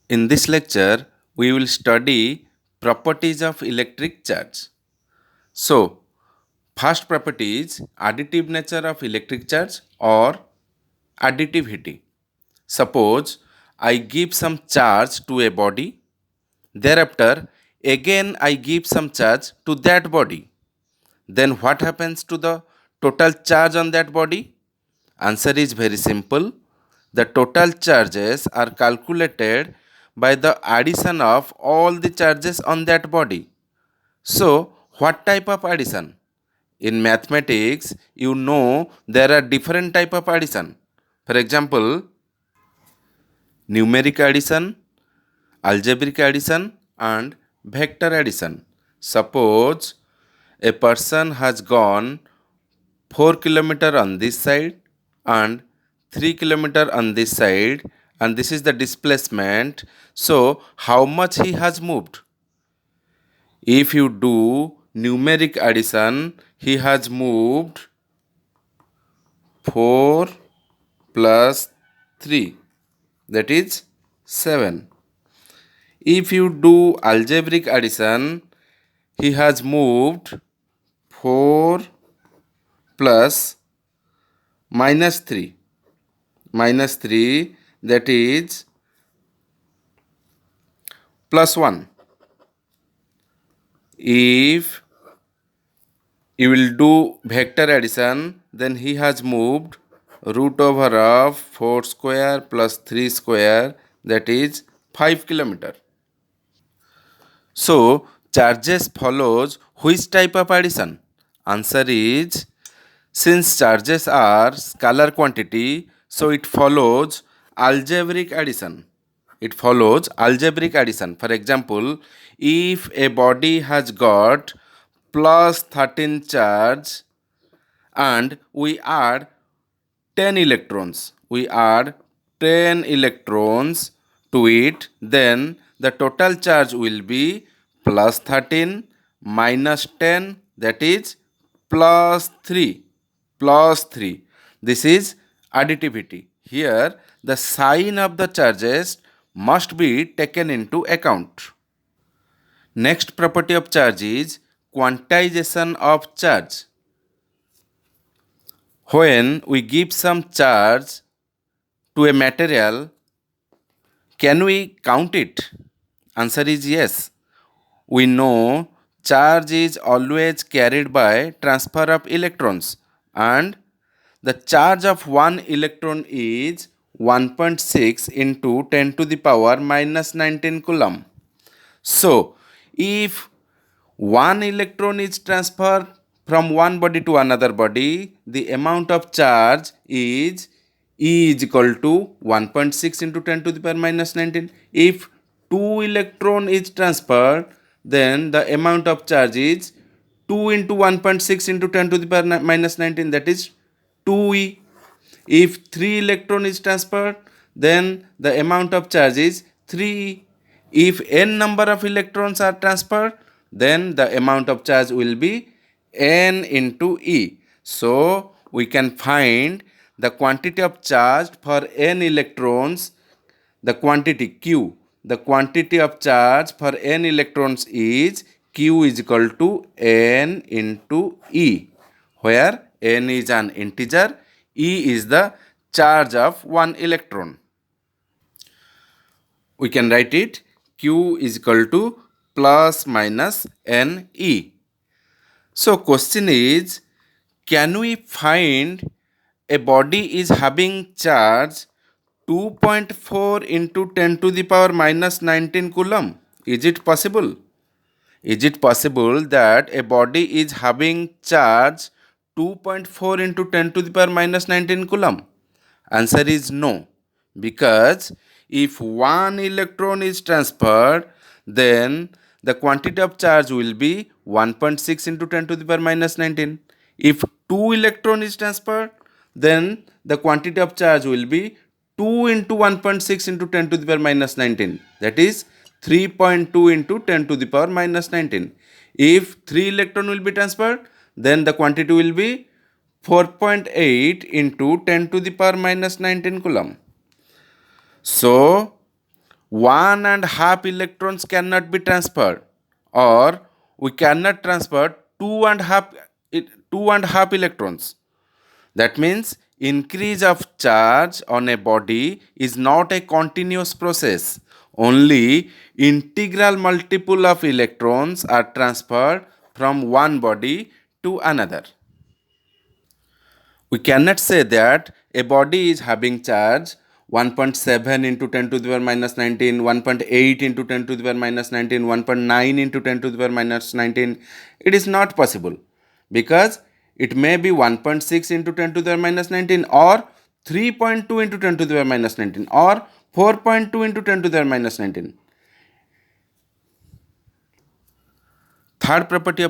In this lecture, we will study properties of electric charge. So, first property is additive nature of electric charge or additivity. Suppose I give some charge to a body, thereafter again I give some charge to that body. Then what happens to the total charge on that body? Answer is very simple. The total charges are calculated by the addition of all the charges on that body. So, what type of addition? In mathematics, you know there are different type of addition. For example, numeric addition, algebraic addition and vector addition. Suppose a person has gone 4 km on this side and 3 km on this side, and this is the displacement. So how much he has moved? If you do numeric addition, he has moved 4 plus 3, that is 7. If you do algebraic addition, he has moved 4 plus -3, that is plus 1. If you will do vector addition, then he has moved root over of 4 square plus 3 square, that is 5 km. So charges follows which type of addition? Answer is, since charges are scalar quantity, so it follows algebraic addition. It follows algebraic addition. For example, if a body has got plus 13 charge and we add 10 electrons, to it, then the total charge will be plus 13 minus 10, that is plus 3. This is additivity. Here the sign of the charges must be taken into account. Next property of charge is quantization of charge. When we give some charge to a material, can we count it? Answer is yes. We know charge is always carried by transfer of electrons, and the charge of one electron is 1.6 into 10 to the power minus 19 coulomb. So, if one electron is transferred from one body to another body, the amount of charge is E is equal to 1.6 into 10 to the power minus 19. If 2 electron is transferred, then the amount of charge is 2 into 1.6 into 10 to the power minus 19, that is 2E. If 3 electron is transferred, then the amount of charge is 3E. If n number of electrons are transferred, then the amount of charge will be n into E. So we can find the quantity of charge for n electrons, the quantity Q. The quantity of charge for n electrons is Q is equal to n into E, where n is an integer, E is the charge of one electron. We can write it Q is equal to plus minus NE. So question is, can we find a body is having charge 2.4 into 10 to the power minus 19 coulomb? Is it possible? Is it possible that a body is having charge 2.4 into 10 to the power minus 19 coulomb? Answer is no, because if one electron is transferred, then the quantity of charge will be 1.6 into 10 to the power minus 19. If 2 electron is transferred, then the quantity of charge will be 2 into 1.6 into 10 to the power minus 19, that is 3.2 into 10 to the power minus 19. If 3 electron will be transferred, then the quantity will be 4.8 into 10 to the power minus 19 coulomb. So 1.5 electrons cannot be transferred, or we cannot transfer 2.5 electrons. That means increase of charge on a body is not a continuous process. Only integral multiple of electrons are transferred from one body to another. We cannot say that a body is having charge 1.7 into 10 to the power minus 19, 1.8 into 10 to the power minus 19, 1.9 into 10 to the power minus 19. It is not possible because it may be 1.6 into 10 to the power minus 19, or 3.2 into 10 to the power minus 19, or 4.2 into 10 to the power minus 19. Third property of